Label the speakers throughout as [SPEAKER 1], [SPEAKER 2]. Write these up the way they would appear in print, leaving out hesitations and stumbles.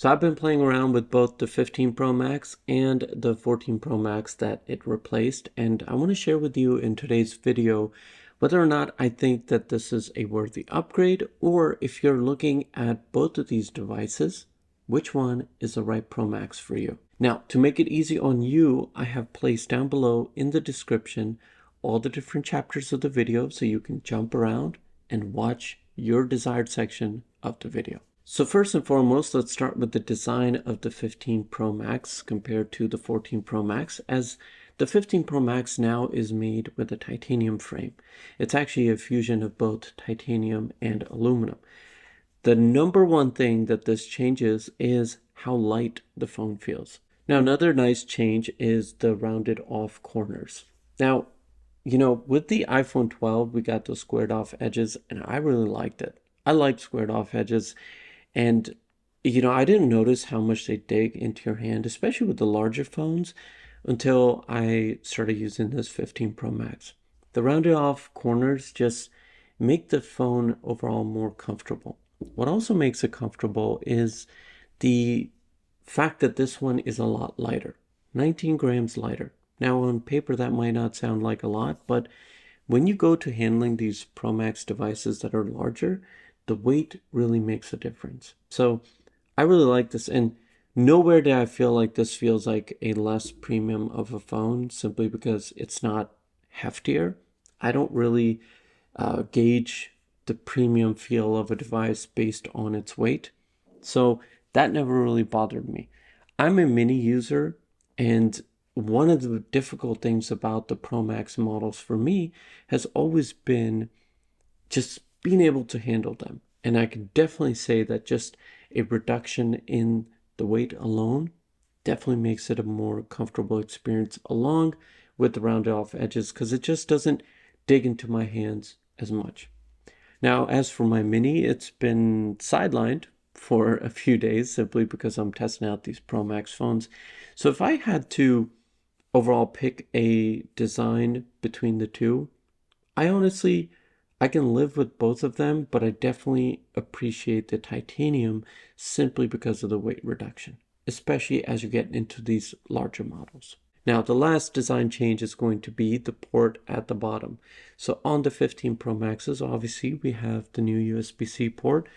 [SPEAKER 1] So I've been playing around with both the 15 Pro Max and the 14 Pro Max that it replaced, and I want to share with you in today's video whether or not I think that this is a worthy upgrade, or if you're looking at both of these devices, which one is the right Pro Max for you. Now, to make it easy on you, I have placed down below in the description all the different chapters of the video so you can jump around and watch your desired section of the video. So first and foremost, let's start with the design of the 15 Pro Max compared to the 14 Pro Max, as the 15 Pro Max now is made with a titanium frame. It's actually a fusion of both titanium and aluminum. The number one thing that this changes is how light the phone feels. Now, another nice change is the rounded off corners. Now, with the iPhone 12, we got those squared off edges, and I really liked it. I like squared off edges. And, I didn't notice how much they dig into your hand, especially with the larger phones, until I started using this 15 Pro Max. The rounded off corners just make the phone overall more comfortable. What also makes it comfortable is the fact that this one is a lot lighter, 19 grams lighter. Now on paper that might not sound like a lot, but when you go to handling these Pro Max devices that are larger, the weight really makes a difference. So I really like this, and nowhere do I feel like this feels like a less premium of a phone simply because it's not heftier. I don't really gauge the premium feel of a device based on its weight. So that never really bothered me. I'm a mini user, and one of the difficult things about the Pro Max models for me has always been just being able to handle them. And I can definitely say that just a reduction in the weight alone definitely makes it a more comfortable experience, along with the rounded off edges, because it just doesn't dig into my hands as much. Now, as for my mini, it's been sidelined for a few days simply because I'm testing out these Pro Max phones. So if I had to overall pick a design between the two, I can live with both of them, but I definitely appreciate the titanium simply because of the weight reduction, especially as you get into these larger models. Now, the last design change is going to be the port at the bottom. So on the 15 Pro Maxes, obviously, we have the new USB-C port,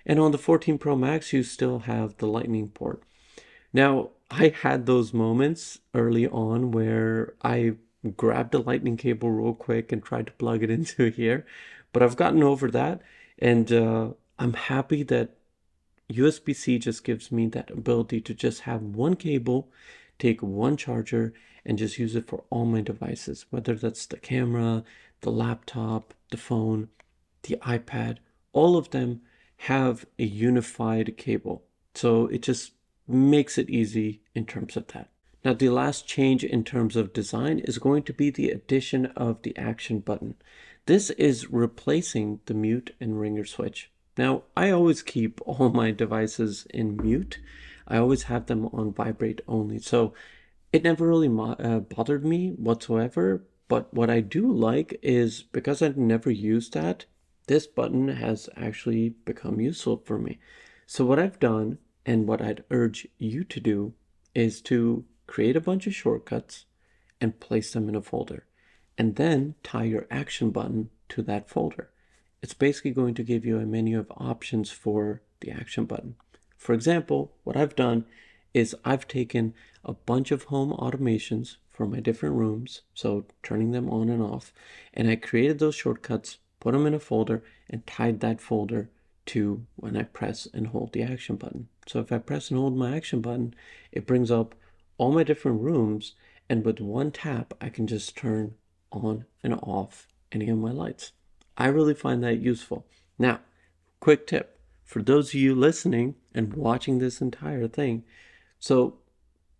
[SPEAKER 1] and on the 14 Pro Max, you still have the Lightning port. Now, I had those moments early on where I grabbed a lightning cable real quick and tried to plug it into here, but I've gotten over that, and I'm happy that USB-C just gives me that ability to just have one cable, take one charger, and just use it for all my devices, whether that's the camera, the laptop, the phone, the iPad. All of them have a unified cable, so it just makes it easy in terms of that. Now, the last change in terms of design is going to be the addition of the action button. This is replacing the mute and ringer switch. Now, I always keep all my devices in mute. I always have them on vibrate only, so it never really bothered me whatsoever. But what I do like is, because I've never used that, this button has actually become useful for me. So what I've done, and what I'd urge you to do, is to create a bunch of shortcuts and place them in a folder, and then tie your action button to that folder. It's basically going to give you a menu of options for the action button. For example, what I've done is I've taken a bunch of home automations for my different rooms, so turning them on and off, and I created those shortcuts, put them in a folder, and tied that folder to when I press and hold the action button. So if I press and hold my action button, it brings up all my different rooms, and with one tap, I can just turn on and off any of my lights. I really find that useful. Now, quick tip for those of you listening and watching this entire thing. So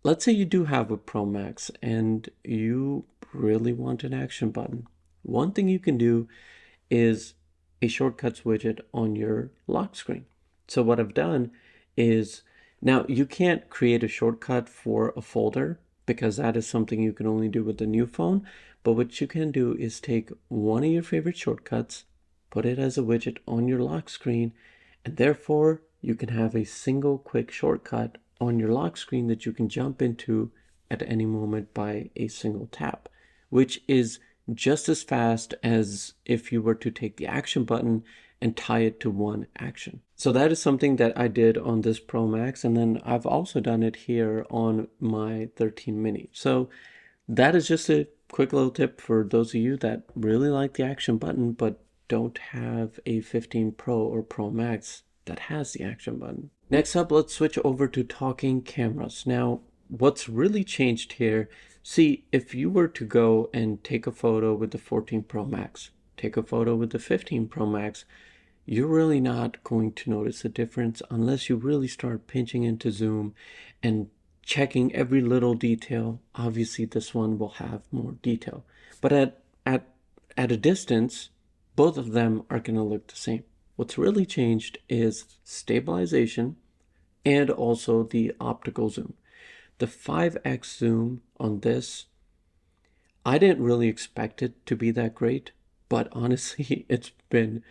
[SPEAKER 1] let's say you do have a Pro Max and you really want an action button. One thing you can do is a shortcuts widget on your lock screen. So what I've done is, now you can't create a shortcut for a folder because that is something you can only do with the new phone. But what you can do is take one of your favorite shortcuts, put it as a widget on your lock screen, and therefore you can have a single quick shortcut on your lock screen that you can jump into at any moment by a single tap, which is just as fast as if you were to take the action button and tie it to one action. So that is something that I did on this Pro Max, and then I've also done it here on my 13 mini. So that is just a quick little tip for those of you that really like the action button but don't have a 15 Pro or Pro Max that has the action button. Next up, let's switch over to talking cameras. Now, what's really changed here, see, if you were to go and take a photo with the 14 Pro Max, take a photo with the 15 Pro Max, you're really not going to notice a difference unless you really start pinching into zoom and checking every little detail. Obviously, this one will have more detail, but at a distance, both of them are going to look the same. What's really changed is stabilization and also the optical zoom. The 5x zoom on this, I didn't really expect it to be that great, but honestly, it's been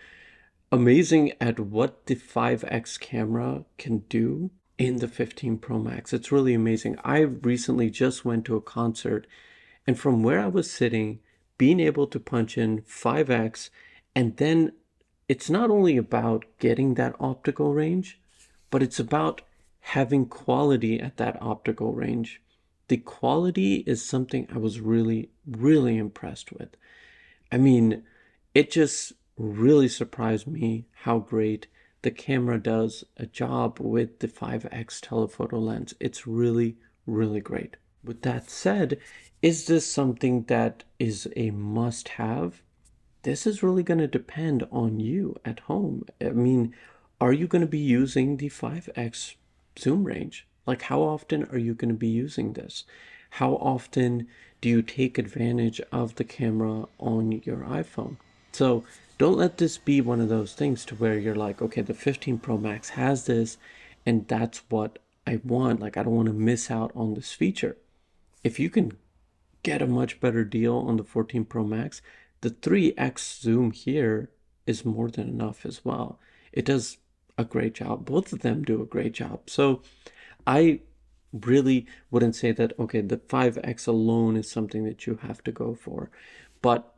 [SPEAKER 1] amazing at what the 5x camera can do in the 15 Pro Max. It's really amazing. I recently just went to a concert, and from where I was sitting, being able to punch in 5x, and then it's not only about getting that optical range, but it's about having quality at that optical range. The quality is something I was really, really impressed with. I mean, it just really surprised me how great the camera does a job with the 5x telephoto lens. It's really, really great. With that said, is this something that is a must-have? This is really going to depend on you at home. I mean, are you going to be using the 5x zoom range? Like, how often are you going to be using this? How often do you take advantage of the camera on your iPhone? So don't let this be one of those things to where you're like, okay, the 15 Pro Max has this, and that's what I want. Like, I don't want to miss out on this feature. If you can get a much better deal on the 14 Pro Max, the 3x zoom here is more than enough as well. It does a great job. Both of them do a great job. So I really wouldn't say that, okay, the 5x alone is something that you have to go for, but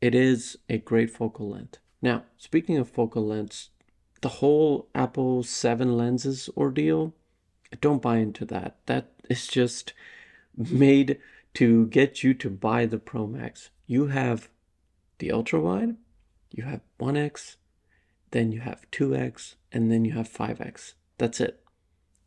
[SPEAKER 1] it is a great focal length. Now, speaking of focal lengths, the whole Apple 7 lenses ordeal, don't buy into that. That is just made to get you to buy the Pro Max. You have the ultra wide, you have 1x, then you have 2x, and then you have 5x. That's it.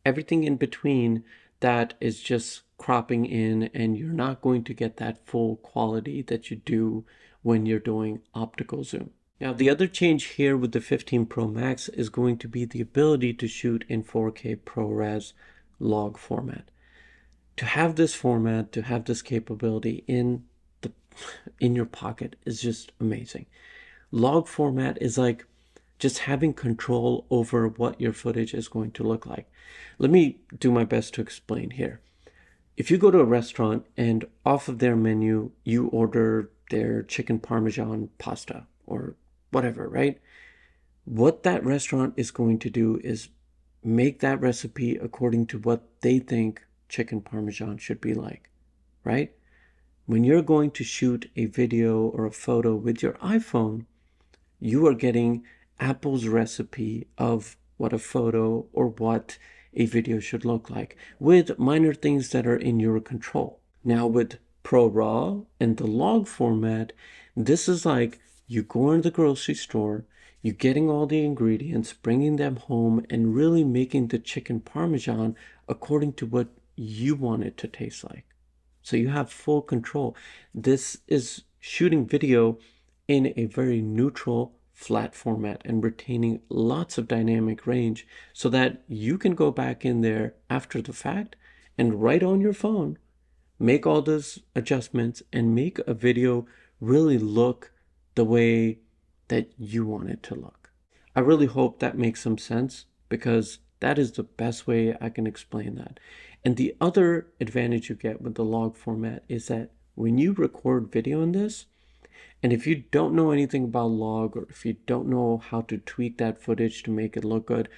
[SPEAKER 1] Everything in between that is just cropping in, and you're not going to get that full quality that you do when you're doing optical zoom. Now, the other change here with the 15 Pro Max is going to be the ability to shoot in 4K ProRes log format. To have this format, to have this capability in your pocket is just amazing. Log format is like just having control over what your footage is going to look like. Let me do my best to explain here. If you go to a restaurant and off of their menu, you order their chicken parmesan pasta or whatever, right? What that restaurant is going to do is make that recipe according to what they think chicken parmesan should be like, right? When you're going to shoot a video or a photo with your iPhone, you are getting Apple's recipe of what a photo or what a video should look like, with minor things that are in your control. Now with ProRAW and the log format, this is like you go in the grocery store, you're getting all the ingredients, bringing them home, and really making the chicken parmesan according to what you want it to taste like. So you have full control. This is shooting video in a very neutral, flat format and retaining lots of dynamic range so that you can go back in there after the fact and right on your phone, make all those adjustments and make a video really look the way that you want it to look. I really hope that makes some sense because that is the best way I can explain that. And the other advantage you get with the log format is that when you record video in this, And if you don't know anything about log, or if you don't know how to tweak that footage to make it look good,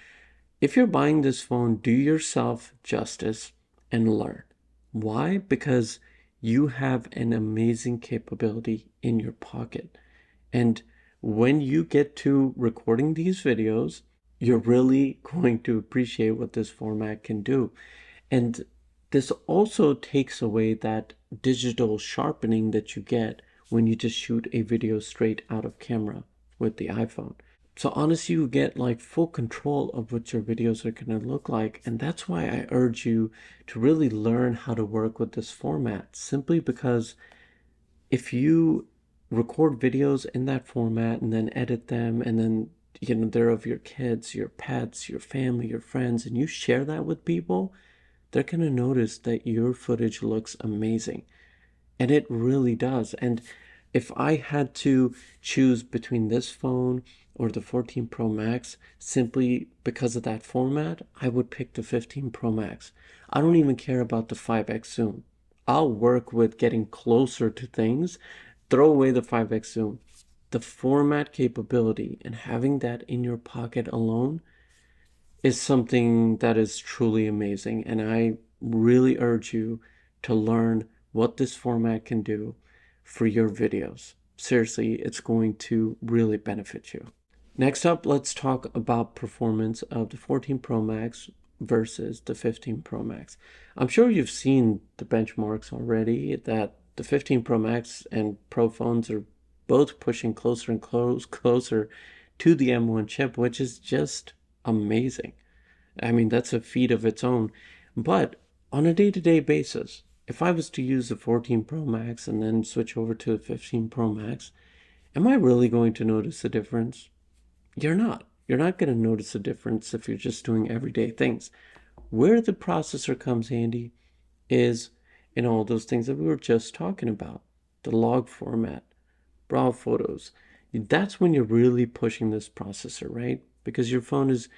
[SPEAKER 1] if you're buying this phone, do yourself justice and learn. Why? Because you have an amazing capability in your pocket. And when you get to recording these videos, you're really going to appreciate what this format can do. And this also takes away that digital sharpening that you get when you just shoot a video straight out of camera with the iPhone. So honestly, you get like full control of what your videos are going to look like. And that's why I urge you to really learn how to work with this format, simply because if you record videos in that format and then edit them, and then they're of your kids, your pets, your family, your friends, and you share that with people, they're going to notice that your footage looks amazing. And it really does. And if I had to choose between this phone or the 14 Pro Max simply because of that format, I would pick the 15 Pro Max. I don't even care about the 5x zoom. I'll work with getting closer to things, throw away the 5x zoom. The format capability and having that in your pocket alone is something that is truly amazing. And I really urge you to learn what this format can do for your videos. Seriously, it's going to really benefit you. Next up, let's talk about performance of the 14 Pro Max versus the 15 Pro Max. I'm sure you've seen the benchmarks already that the 15 Pro Max and Pro phones are both pushing closer and closer to the M1 chip, which is just amazing. I mean, that's a feat of its own. But on a day-to-day basis, if I was to use the 14 Pro Max and then switch over to the 15 Pro Max, am I really going to notice a difference? You're not. You're not going to notice a difference if you're just doing everyday things. Where the processor comes handy is in all those things that we were just talking about. The log format, raw photos. That's when you're really pushing this processor, right? Because your phone is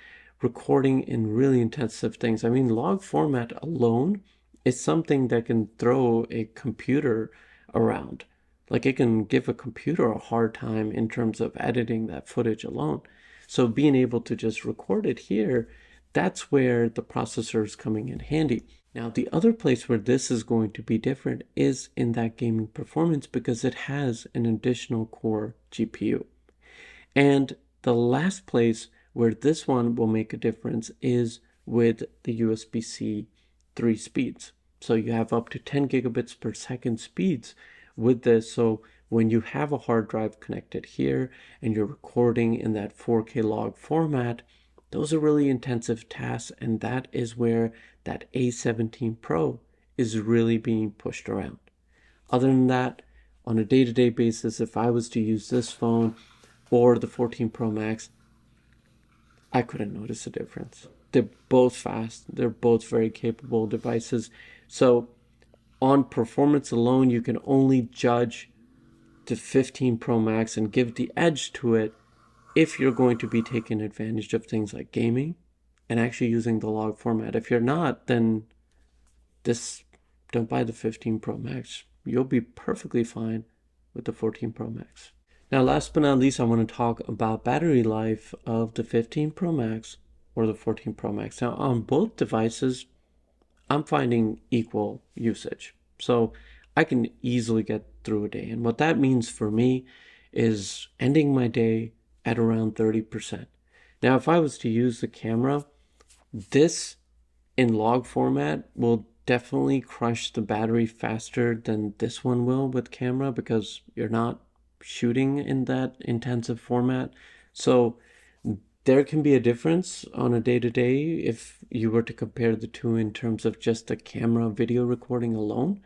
[SPEAKER 1] recording in really intensive things. I mean, log format alone is something that can throw a computer around. Like it can give a computer a hard time in terms of editing that footage alone. So being able to just record it here, that's where the processor is coming in handy. Now, the other place where this is going to be different is in that gaming performance because it has an additional core GPU. And the last place where this one will make a difference is with the USB-C 3 speeds. So you have up to 10 gigabits per second speeds with this. So when you have a hard drive connected here and you're recording in that 4K log format, those are really intensive tasks, and that is where that A17 Pro is really being pushed around. Other than that, on a day-to-day basis, if I was to use this phone or the 14 Pro Max, I couldn't notice a difference. They're both fast. They're both very capable devices. So on performance alone, you can only judge the 15 Pro Max and give the edge to it if you're going to be taking advantage of things like gaming and actually using the log format. If you're not, then don't buy the 15 Pro Max. You'll be perfectly fine with the 14 Pro Max. Now, last but not least, I want to talk about battery life of the 15 Pro Max or the 14 Pro Max. Now, on both devices, I'm finding equal usage. So I can easily get through a day. And what that means for me is ending my day at around 30%. Now, if I was to use the camera, this in log format will definitely crush the battery faster than this one will with camera because you're not shooting in that intensive format. So there can be a difference on a day-to-day if you were to compare the two in terms of just the camera video recording alone.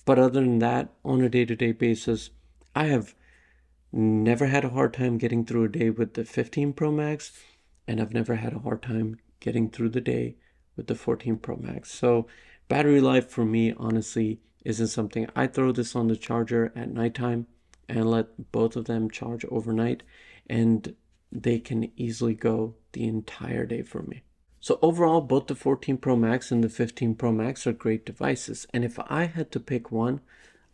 [SPEAKER 1] But other than that, on a day-to-day basis, I have never had a hard time getting through a day with the 15 Pro Max, and I've never had a hard time getting through the day with the 14 Pro Max. So battery life for me, honestly, isn't something. I throw this on the charger at nighttime and let both of them charge overnight, and they can easily go the entire day for me. So overall, both the 14 Pro Max and the 15 Pro Max are great devices. And if I had to pick one,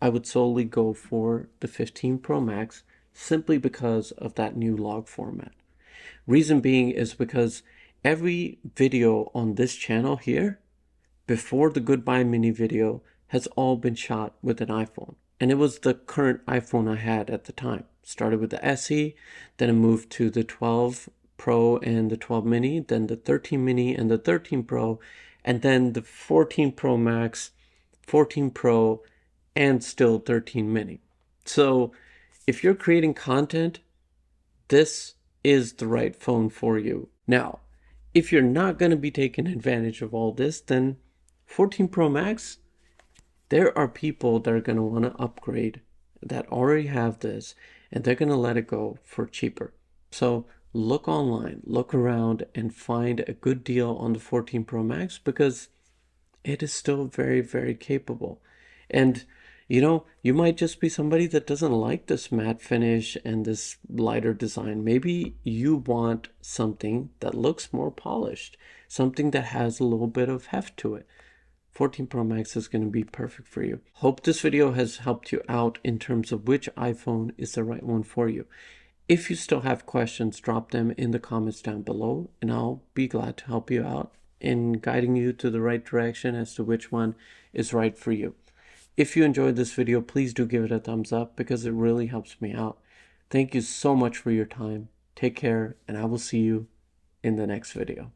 [SPEAKER 1] I would solely go for the 15 Pro Max simply because of that new log format. Reason being is because every video on this channel here, before the Goodbye Mini video, has all been shot with an iPhone. And it was the current iPhone I had at the time. Started with the SE, then I moved to the 12 Pro and the 12 Mini, then the 13 Mini and the 13 Pro, and then the 14 Pro Max, 14 Pro, and still 13 Mini. So if you're creating content, this is the right phone for you. Now, if you're not going to be taking advantage of all this, then 14 Pro Max, there are people that are going to want to upgrade that already have this, and they're going to let it go for cheaper. So look online, look around, and find a good deal on the 14 Pro Max because it is still very, very capable. And you might just be somebody that doesn't like this matte finish and this lighter design. Maybe you want something that looks more polished, something that has a little bit of heft to it. 14 Pro Max is going to be perfect for you. Hope this video has helped you out in terms of which iPhone is the right one for you. If you still have questions, drop them in the comments down below, and I'll be glad to help you out in guiding you to the right direction as to which one is right for you. If you enjoyed this video, please do give it a thumbs up because it really helps me out. Thank you so much for your time. Take care, and I will see you in the next video.